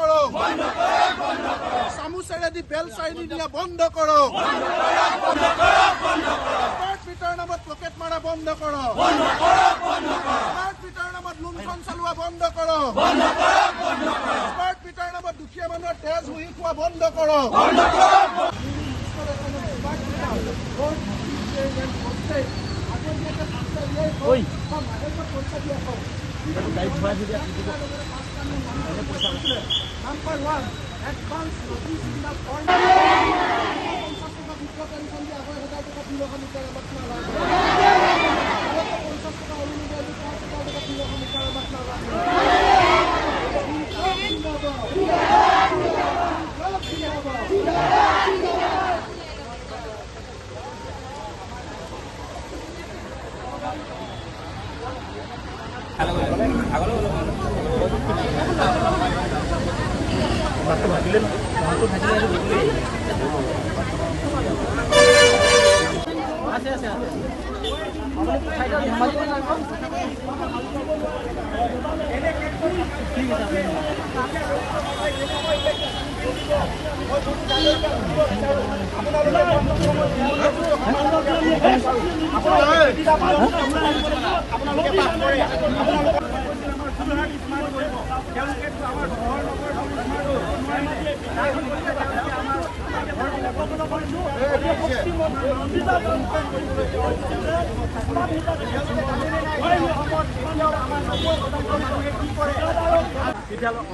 কৰো, চামুচেৰে the bell চাইনি দিয়া বন্ধ কৰো, স্মাৰ্ট মিটাৰ নামত পকেট মাৰা বন্ধ কৰো, স্মাৰ্ট মিটাৰ নামত লুণ্ঠন চলোৱা বন্ধ কৰো, স্মাৰ্ট মিটাৰ নামত দুখীয়া মানুহৰ তেজ হুই খোৱা বন্ধ করো। Number one, advance notice in the point.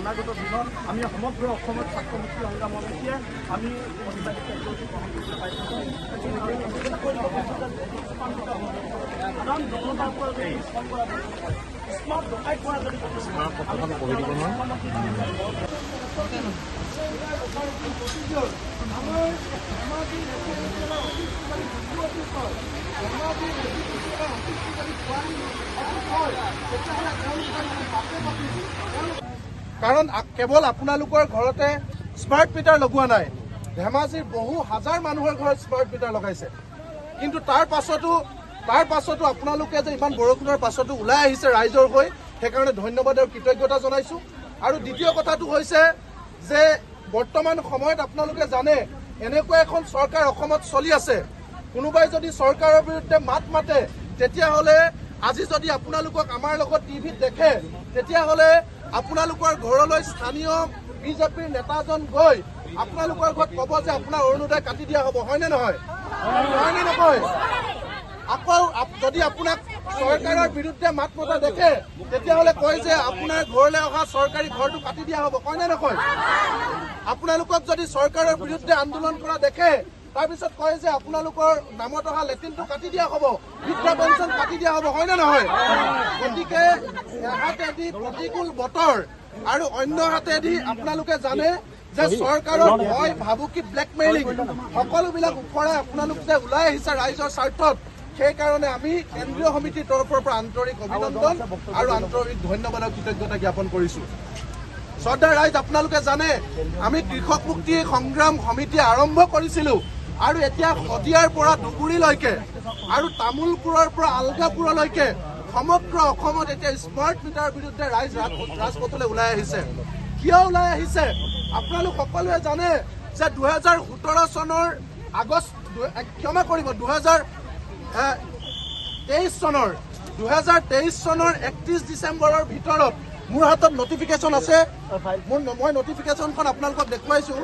অনাগত দিনত আমি সমগ্র অসমত ছাত্র মুক্তি সংগ্রাম সমিতিয়ে আমি কাৰণ কেৱল আপোনালোকৰ ঘৰতে স্মাৰ্ট মিটাৰ লগোৱা নাই, ধেমাজিৰ বহু হাজাৰ মানুহৰ ঘৰত স্মাৰ্ট মিটাৰ লগাইছে। কিন্তু তাৰ পাছতো আপোনালোকে যে ইমান বৰষুণৰ পাছতো ওলাই আহিছে ৰাইজৰ হৈ, সেইকাৰণে ধন্যবাদ আৰু কৃতজ্ঞতা জনাইছো। আৰু দ্বিতীয় কথাটো হৈছে যে বৰ্তমান সময়ত আপোনালোকে জানে এনেকুৱা এখন চৰকাৰ অসমত চলি আছে, কোনোবাই যদি চৰকাৰৰ বিৰুদ্ধে মাত মাতে তেতিয়াহ'লে আজি যদি আপোনালোকক আমাৰ লগত টিভিত দেখে তেতিয়াহ'লে আপোনালোকৰ ঘৰলৈ স্থানীয় বিজেপিৰ নেতাজন গৈ আপোনালোকৰ ঘৰত ক'ব যে আপোনাৰ অৰুণোদয় কাটি দিয়া হ'ব, হয়নে নহয়? হয়নে নকয়? আকৌ যদি আপোনাক চৰকাৰৰ বিৰুদ্ধে মাত মতা দেখে তেতিয়াহ'লে কয় যে আপোনাৰ ঘৰলৈ অহা চৰকাৰী ঘৰটো কাটি দিয়া হ'ব, কয়নে নকয়? আপোনালোকক যদি চৰকাৰৰ বিৰুদ্ধে আন্দোলন কৰা দেখে তাৰপিছত কয় যে আপোনালোকৰ নামত অহা লেট্ৰিনটো কাটি দিয়া হ'ব, বৃদ্ধা পেঞ্চন কাটি দিয়া হ'ব, হয়নে নহয়? গতিকে এহাতেদি প্ৰতিকূল বতৰ আৰু অন্য হাতেদি আপোনালোকে জানে যে চৰকাৰৰ ভয় ভাবুকি ব্লেকমেইলিং সকলোবিলাক ওপৰাই আপোনালোক যে ওলাই আহিছে ৰাইজৰ স্বাৰ্থত, সেইকাৰণে আমি কেন্দ্ৰীয় সমিতিৰ তৰফৰ পৰা আন্তৰিক অভিনন্দন আৰু আন্তৰিক ধন্যবাদ আৰু কৃতজ্ঞতা জ্ঞাপন কৰিছো। শ্ৰদ্ধাৰ ৰাইজ, আপোনালোকে জানে আমি কৃষক মুক্তি সংগ্ৰাম সমিতি আৰম্ভ কৰিছিলো আৰু এতিয়া শদিয়াৰ পৰা ধুবুৰীলৈকে আৰু তামোলপুৰৰ পৰা আলগাপুৰলৈকে সমগ্ৰ অসমত এতিয়া স্মাৰ্ট মিটাৰৰ বিৰুদ্ধে ৰাইজ ৰাজপথলৈ ওলাই আহিছে। কিয় ওলাই আহিছে আপোনালোক সকলোৱে জানে যে 2017 চনৰ আগষ্ট, ক্ষমা কৰিব 2023 চনৰ 31 ডিচেম্বৰৰ ভিতৰত মোৰ হাতত নটিফিকেশ্যন আছে, মই নটিফিকেশ্যনখন আপোনালোকক দেখুৱাইছো।